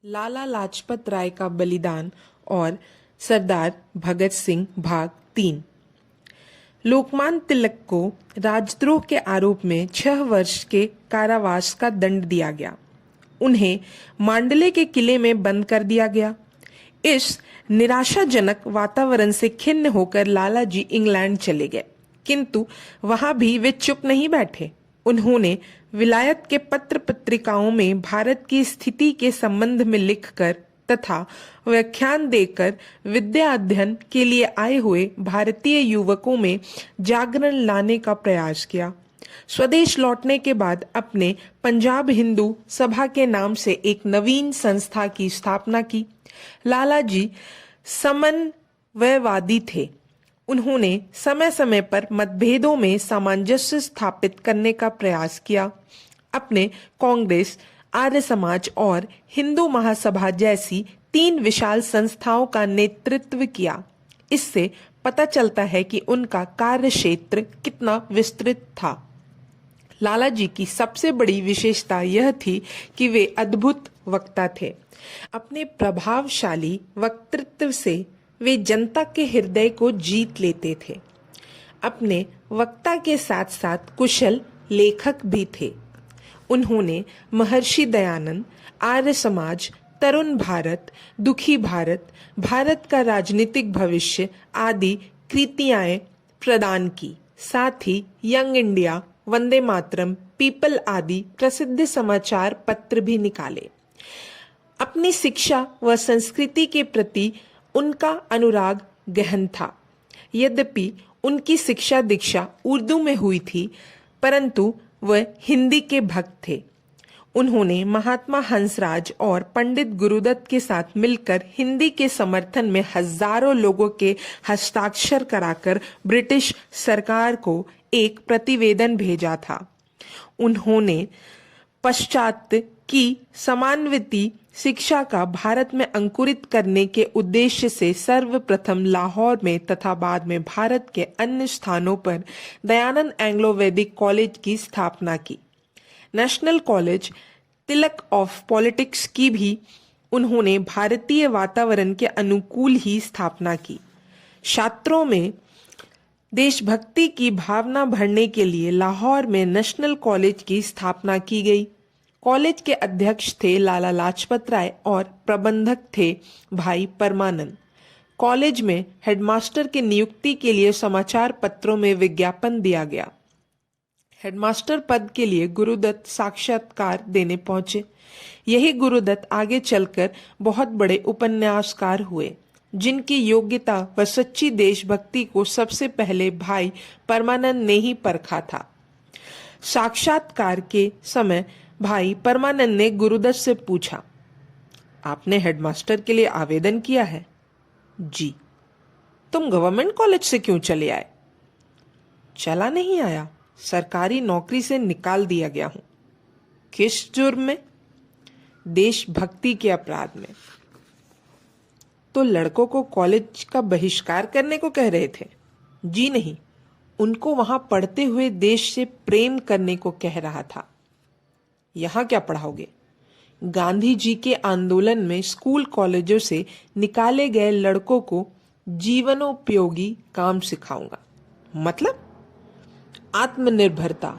लाला लाजपत राय का बलिदान और सरदार भगत सिंह भाग 3। लोकमान्य तिलक को राजद्रोह के आरोप में 6 वर्ष के कारावास का दंड दिया गया। उन्हें मांडले के किले में बंद कर दिया गया। इस निराशाजनक वातावरण से खिन्न होकर लाला जी इंग्लैंड चले गए, किंतु वहां भी वे चुप नहीं बैठे। उन्होंने विलायत के पत्र पत्रिकाओं में भारत की स्थिति के संबंध में लिखकर तथा व्याख्यान देकर विद्या अध्ययन के लिए आए हुए भारतीय युवकों में जागरण लाने का प्रयास किया। स्वदेश लौटने के बाद अपने पंजाब हिंदू सभा के नाम से एक नवीन संस्था की स्थापना की। लाला जी समन्वयवादी थे। उन्होंने समय समय पर मतभेदों में सामंजस्य स्थापित करने का प्रयास किया। अपने कांग्रेस, आर्य समाज और हिंदू महासभा जैसी 3 विशाल संस्थाओं का नेतृत्व किया। इससे पता चलता है कि उनका कार्य क्षेत्र कितना विस्तृत था। लाला जी की सबसे बड़ी विशेषता यह थी कि वे अद्भुत वक्ता थे। अपने प्रभावशाली वक्तृत्व से वे जनता के हृदय को जीत लेते थे। अपने वक्ता के साथ साथ कुशल लेखक भी थे। उन्होंने महर्षि दयानंद, आर्य समाज, तरुण भारत, दुखी भारत, भारत का राजनीतिक भविष्य आदि कृतियाएं प्रदान की। साथ ही young India, Vande Mataram, people आदि प्रसिद्ध समाचार पत्र भी निकाले। अपनी शिक्षा व संस्कृति के प्रति उनका अनुराग गहन था। यद्यपि उनकी शिक्षा दीक्षा उर्दू में हुई थी, परंतु वह हिंदी के भक्त थे। उन्होंने महात्मा हंसराज और पंडित गुरुदत्त के साथ मिलकर हिंदी के समर्थन में हजारों लोगों के हस्ताक्षर कराकर ब्रिटिश सरकार को एक प्रतिवेदन भेजा था। उन्होंने पाश्चात्य की समानवती शिक्षा का भारत में अंकुरित करने के उद्देश्य से सर्वप्रथम लाहौर में तथा बाद में भारत के अन्य स्थानों पर दयानंद एंग्लो वैदिक कॉलेज की स्थापना की। National college Tilak of politics की भी उन्होंने भारतीय वातावरण के अनुकूल ही स्थापना की। छात्रों में देशभक्ति की भावना भरने के लिए लाहौर में नेशनल कॉलेज की स्थापना की गई। कॉलेज के अध्यक्ष थे लाला लाजपत राय और प्रबंधक थे भाई परमानंद। कॉलेज में हेडमास्टर की नियुक्ति के लिए समाचार पत्रों में विज्ञापन दिया गया। हेडमास्टर पद के लिए गुरुदत्त साक्षात्कार देने पहुंचे। यही गुरुदत्त आगे चलकर बहुत बड़े उपन्यासकार हुए, जिनकी योग्यता व सच्ची देशभक्ति को सबसे पहले भाई परमानंद ने ही परखा था। साक्षात्कार के समय भाई परमानंद ने गुरुदत्त से पूछा, आपने हेडमास्टर के लिए आवेदन किया है? जी। तुम गवर्नमेंट कॉलेज से क्यों चले आए? चला नहीं आया, सरकारी नौकरी से निकाल दिया गया हूं। किस जुर्म में? देशभक्ति के अपराध में। तो लड़कों को कॉलेज का बहिष्कार करने को कह रहे थे? जी नहीं, उनको वहां पढ़ते हुए देश से प्रेम करने को कह रहा था। यहां क्या पढ़ाओगे? गांधी जी के आंदोलन में स्कूल कॉलेजों से निकाले गए लड़कों को जीवनोपयोगी काम सिखाऊंगा। मतलब आत्मनिर्भरता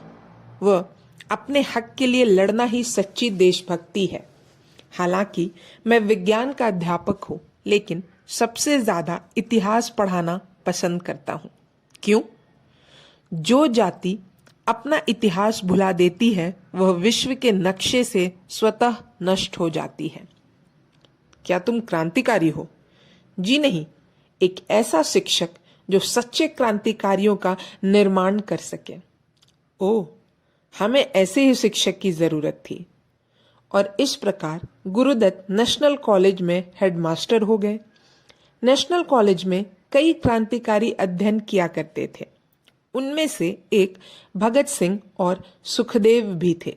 व अपने हक के लिए लड़ना ही सच्ची देशभक्ति है। हालांकि मैं विज्ञान का अध्यापक हूं, लेकिन सबसे ज्यादा इतिहास पढ़ाना पसंद करता हूं। क्यों? जो जाति अपना इतिहास भुला देती है, वह विश्व के नक्शे से स्वतः नष्ट हो जाती है। क्या तुम क्रांतिकारी हो? जी नहीं, एक ऐसा शिक्षक जो सच्चे क्रांतिकारियों का निर्माण कर सके। ओह, हमें ऐसे ही शिक्षक की जरूरत थी। और इस प्रकार गुरुदत्त नेशनल कॉलेज में हेडमास्टर हो गए। नेशनल कॉलेज में कई क्रांतिकारी अध्ययन किया करते थे। उनमें से एक भगत सिंह और सुखदेव भी थे।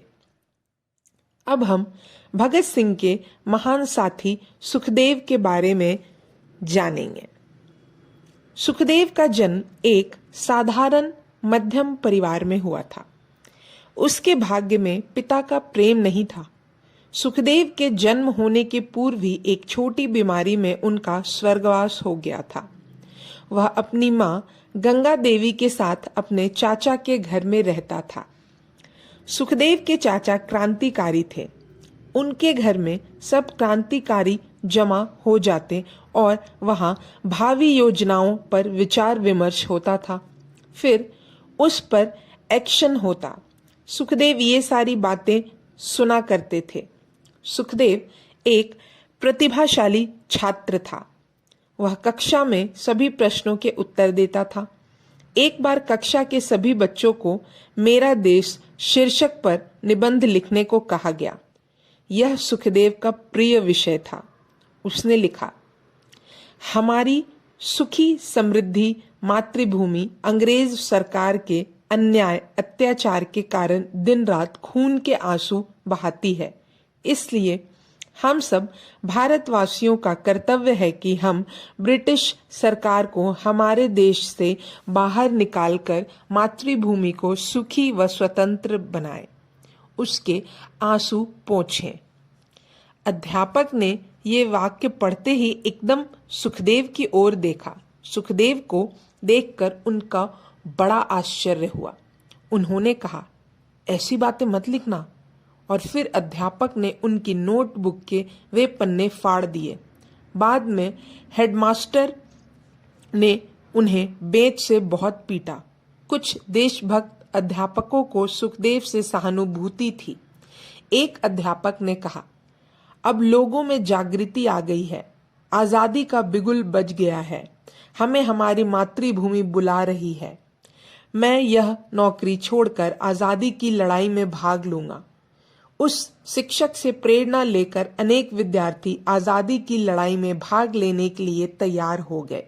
अब हम भगत सिंह के महान साथी सुखदेव के बारे में जानेंगे। सुखदेव का जन्म एक साधारण मध्यम परिवार में हुआ था। उसके भाग्य में पिता का प्रेम नहीं था। सुखदेव के जन्म होने के पूर्व ही एक छोटी बीमारी में उनका स्वर्गवास हो गया था। वह अपनी मां गंगा देवी के साथ अपने चाचा के घर में रहता था। सुखदेव के चाचा क्रांतिकारी थे। उनके घर में सब क्रांतिकारी जमा हो जाते और वहां भावी योजनाओं पर विचार विमर्श होता था। फिर उस पर एक्शन होता। सुखदेव ये सारी बातें सुना करते थे। सुखदेव एक प्रतिभाशाली छात्र था। वह कक्षा में सभी प्रश्नों के उत्तर देता था। एक बार कक्षा के सभी बच्चों को मेरा देश शीर्षक पर निबंध लिखने को कहा गया। यह सुखदेव का प्रिय विषय था। उसने लिखा, हमारी सुखी समृद्धि मातृभूमि अंग्रेज सरकार के अन्याय अत्याचार के कारण दिन रात खून के आंसू बहाती है। इसलिए हम सब भारतवासियों का कर्तव्य है कि हम ब्रिटिश सरकार को हमारे देश से बाहर निकालकर मातृभूमि को सुखी व स्वतंत्र बनाएं, उसके आंसू पोंछें। अध्यापक ने ये वाक्य पढ़ते ही एकदम सुखदेव की ओर देखा। सुखदेव को देखकर उनका बड़ा आश्चर्य हुआ। उन्होंने कहा, ऐसी बातें मत लिखना। और फिर अध्यापक ने उनकी नोटबुक के वे पन्ने फाड़ दिए। बाद में हेडमास्टर ने उन्हें बेंच से बहुत पीटा। कुछ देशभक्त अध्यापकों को सुखदेव से सहानुभूति थी। एक अध्यापक ने कहा, अब लोगों में जागृति आ गई है, आजादी का बिगुल बज गया है, हमें हमारी मातृभूमि बुला रही है। मैं यह नौकरी छोड़कर आजादी की लड़ाई में भाग लूंगा। उस शिक्षक से प्रेरणा लेकर अनेक विद्यार्थी आजादी की लड़ाई में भाग लेने के लिए तैयार हो गए।